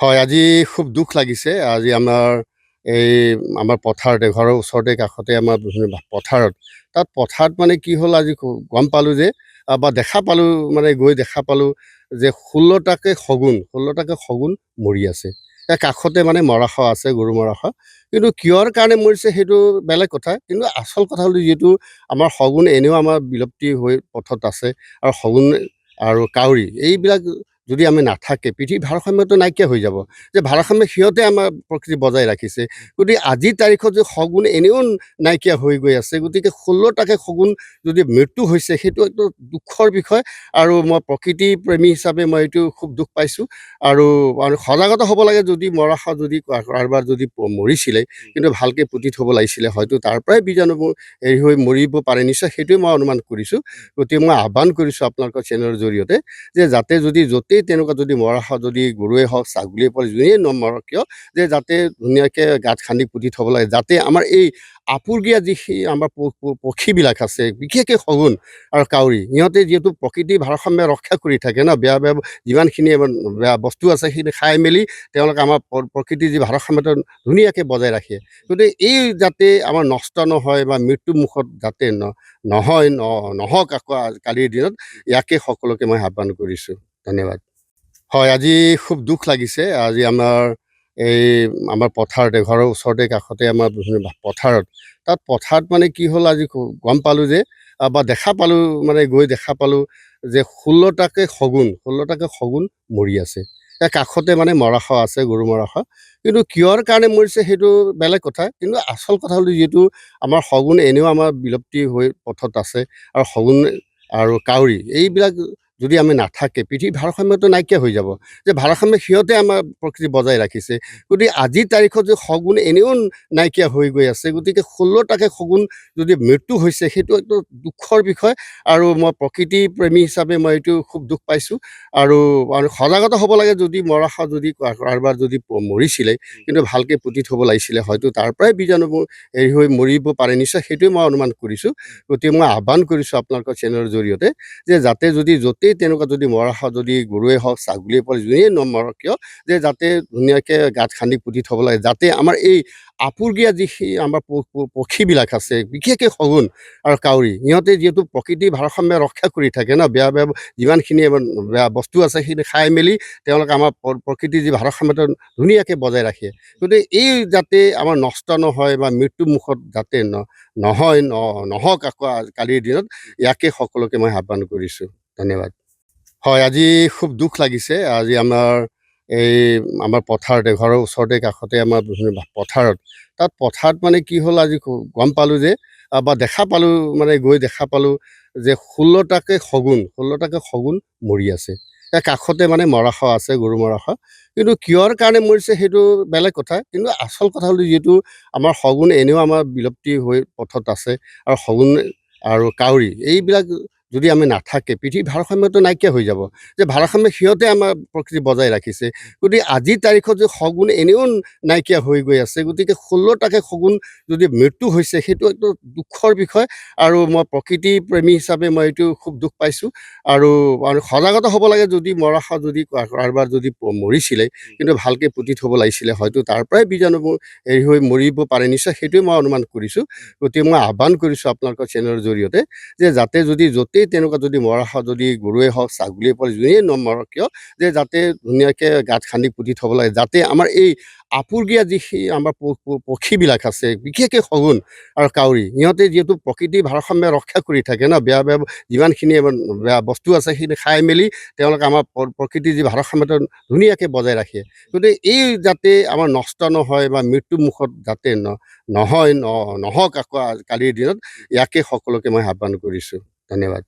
হয়, আজি খুব দুখ লাগিছে। আজি এই আমাৰ পথাৰতে ঘৰৰ ওচৰতে কাষতে আমাৰ পথাৰত। তাত পথাৰত মানে কি হ'ল আজি গম পালোঁ যে বা দেখা পালোঁ মানে গৈ দেখা পালোঁ যে ১৬টাকে শগুন মৰি আছে। কাষতে মানে মৰাশ আছে, গৰু মৰাশ। কিন্তু কিহৰ কাৰণে মৰিছে সেইটো বেলেগ কথা। কিন্তু আচল কথা হ'ল যিহেতু আমাৰ শগুন এনেও আমাৰ বিলুপ্তি হৈ পথত আছে আৰু শগুন আৰু কাউৰী এইবিলাক যদি আমি নাথাকে পৃথিৱীৰ ভাৰসাম্যটো নাইকিয়া হৈ যাব। যে ভাৰসাম্য সিহঁতে আমাৰ প্ৰকৃতি বজাই ৰাখিছে। গতিকে আজিৰ তাৰিখত যে শগুন এনেও নাইকিয়া হৈ গৈ আছে, গতিকে ১৬টাকে শগুন যদি মৃত্যু হৈছে সেইটো একটো দুখৰ বিষয়। আৰু মই প্ৰকৃতি প্ৰেমী হিচাপে মই এইটো খুব দুখ পাইছোঁ। আৰু সজাগতা হ'ব লাগে যদি মৰাশ যদি কাৰোবাৰ যদি মৰিছিলে, কিন্তু ভালকে পুতি থ'ব লাগিছিলে। হয়তো তাৰ পৰাই বীজাণুবোৰ হেৰি হৈ মৰিব পাৰে নিশ্চয়, সেইটোৱে মই অনুমান কৰিছোঁ। গতিকে মই আহ্বান কৰিছোঁ আপোনালোকৰ চেনেলৰ জৰিয়তে যে যাতে যদি য'তেই তেনেকুৱা যদি মৰাশ যদি গৰুৱে হওক, ছাগলীয়ে হওক, যোনেই নমৰক কিয় যে যাতে ধুনীয়াকৈ গাঁত খান্দি পুতি থ'ব লাগে, যাতে আমাৰ এই আপুৰুগীয়া যিখিনি আমাৰ পক্ষীবিলাক আছে, বিশেষকৈ শগুন আৰু কাউৰী, সিহঁতে যিহেতু প্ৰকৃতিৰ ভাৰসাম্য ৰক্ষা কৰি থাকে ন, বেয়া বেয়া যিমানখিনি বেয়া বস্তু আছে সেইখিনি খাই মেলি তেওঁলোকে আমাৰ প্ৰকৃতিৰ যি ভাৰসাম্যতা ধুনীয়াকৈ বজাই ৰাখে। গতিকে এই যাতে আমাৰ নষ্ট নহয় বা মৃত্যুৰ মুখত যাতে নহওক আকৌ কালিৰ দিনত, ইয়াকে সকলোকে মই আহ্বান কৰিছোঁ। ধন্যবাদ। হয়, আজি খুব দুখ লাগিছে। আজি এই আমাৰ পথাৰতে ঘৰৰ ওচৰতে কাষতে আমাৰ পথাৰত। তাত পথাৰত মানে কি হ'ল আজি গম পালোঁ যে বা দেখা পালোঁ মানে গৈ দেখা পালোঁ যে ১৬টাকে শগুন মৰি আছে। কাষতে মানে মৰাশ আছে, গৰু মৰাশ। কিন্তু কিহৰ কাৰণে মৰিছে সেইটো বেলেগ কথা। কিন্তু আচল কথা হ'ল যিহেতু আমাৰ শগুন এনেও আমাৰ বিলুপ্তি হৈ পথত আছে আৰু শগুন আৰু কাউৰী এইবিলাক যদি আমি নাথাকে পৃথিৱীৰ ভাৰসাম্যটো নাইকিয়া হৈ যাব। যে ভাৰসাম্য সিহঁতে আমাৰ প্ৰকৃতি বজাই ৰাখিছে। গতিকে আজিৰ তাৰিখত যে শগুন এনেও নাইকিয়া হৈ গৈ আছে, গতিকে ১৬টাকে শগুন যদি মৃত্যু হৈছে সেইটো একটো দুখৰ বিষয়। আৰু মই প্ৰকৃতি প্ৰেমী হিচাপে মই এইটো খুব দুখ পাইছোঁ। আৰু সজাগতা হ'ব লাগে যদি মৰাশ যদি কাৰোবাৰ যদি মৰিছিলে, কিন্তু ভালকে পুতি থ'ব লাগিছিলে। হয়তো তাৰ পৰাই বীজাণুবোৰ হেৰি হৈ মৰিব পাৰে নিশ্চয়, সেইটোৱে মই অনুমান কৰিছোঁ। গতিকে মই আহ্বান কৰিছোঁ আপোনালোকৰ চেনেলৰ জৰিয়তে যে যাতে যদি য'তেই তেনেকুৱা যদি মৰাশ যদি গৰুৱে হওক, ছাগলীয়ে হওক, যোনেই নমৰক কিয় যে যাতে ধুনীয়াকৈ গাঁত খান্দি পুতি থ'ব লাগে, যাতে আমাৰ এই আপুৰুগীয়া যিখিনি আমাৰ পক্ষীবিলাক আছে, বিশেষকৈ শগুন আৰু কাউৰী, সিহঁতে যিহেতু প্ৰকৃতিৰ ভাৰসাম্য ৰক্ষা কৰি থাকে ন, বেয়া বেয়া যিমানখিনি বেয়া বস্তু আছে সেইখিনি খাই মেলি তেওঁলোকে আমাৰ প্ৰকৃতিৰ যি ভাৰসাম্যতা ধুনীয়াকৈ বজাই ৰাখে। গতিকে এই যাতে আমাৰ নষ্ট নহয় বা মৃত্যুৰ মুখত যাতে নহওক আকৌ কালিৰ দিনত, ইয়াকে সকলোকে মই আহ্বান কৰিছোঁ। ধন্যবাদ। হয়, আজি খুব দুখ লাগিছে। আজি এই আমাৰ পথাৰতে ঘৰৰ ওচৰতে কাষতে আমাৰ পথাৰত। তাত পথাৰত মানে কি হ'ল আজি গম পালোঁ যে বা দেখা পালোঁ মানে গৈ দেখা পালোঁ যে ১৬টাকে শগুন মৰি আছে। কাষতে মানে মৰাশ আছে, গৰু মৰাশ। কিন্তু কিহৰ কাৰণে মৰিছে সেইটো বেলেগ কথা। কিন্তু আচল কথা হ'ল যিহেতু আমাৰ শগুন এনেও আমাৰ বিলুপ্তি হৈ পথত আছে আৰু শগুন আৰু কাউৰী এইবিলাক যদি আমি নাথাকে পৃথিৱীৰ ভাৰসাম্যটো নাইকিয়া হৈ যাব। যে ভাৰসাম্য সিহঁতে আমাৰ প্ৰকৃতি বজাই ৰাখিছে। গতিকে আজিৰ তাৰিখত যে শগুন এনেও নাইকিয়া হৈ গৈ আছে, গতিকে ১৬টাকে শগুন যদি মৃত্যু হৈছে সেইটো একটো দুখৰ বিষয়। আৰু মই প্ৰকৃতি প্ৰেমী হিচাপে মই এইটো খুব দুখ পাইছোঁ। আৰু সজাগতা হ'ব লাগে যদি মৰাশ যদি কাৰোবাৰ যদি মৰিছিলে, কিন্তু ভালকে পুতি থ'ব লাগিছিলে। হয়তো তাৰ পৰাই বীজাণুবোৰ হেৰি হৈ মৰিব পাৰে নিশ্চয়, সেইটোৱে মই অনুমান কৰিছোঁ। গতিকে মই আহ্বান কৰিছোঁ আপোনালোকৰ চেনেলৰ জৰিয়তে যে যাতে যদি য'তেই তেনেকুৱা যদি মৰাশ যদি গৰুৱে হওক, ছাগলীয়ে হওক, যোনেই নমৰক কিয় যে যাতে ধুনীয়াকৈ গাঁত খান্দি পুতি থ'ব লাগে, যাতে আমাৰ এই আপুৰুগীয়া যিখিনি আমাৰ পক্ষীবিলাক আছে, বিশেষকৈ শগুন আৰু কাউৰী, সিহঁতে যিহেতু প্ৰকৃতিৰ ভাৰসাম্য ৰক্ষা কৰি থাকে ন, বেয়া বেয়া যিমানখিনি বেয়া বস্তু আছে সেইখিনি খাই মেলি তেওঁলোকে আমাৰ প্ৰকৃতিৰ যি ভাৰসাম্যতা ধুনীয়াকৈ বজাই ৰাখে। গতিকে এই যাতে আমাৰ নষ্ট নহয় বা মৃত্যুৰ মুখত যাতে নহওক আকৌ কালিৰ দিনত, ইয়াকে সকলোকে মই আহ্বান কৰিছোঁ। ধন্যবাদ।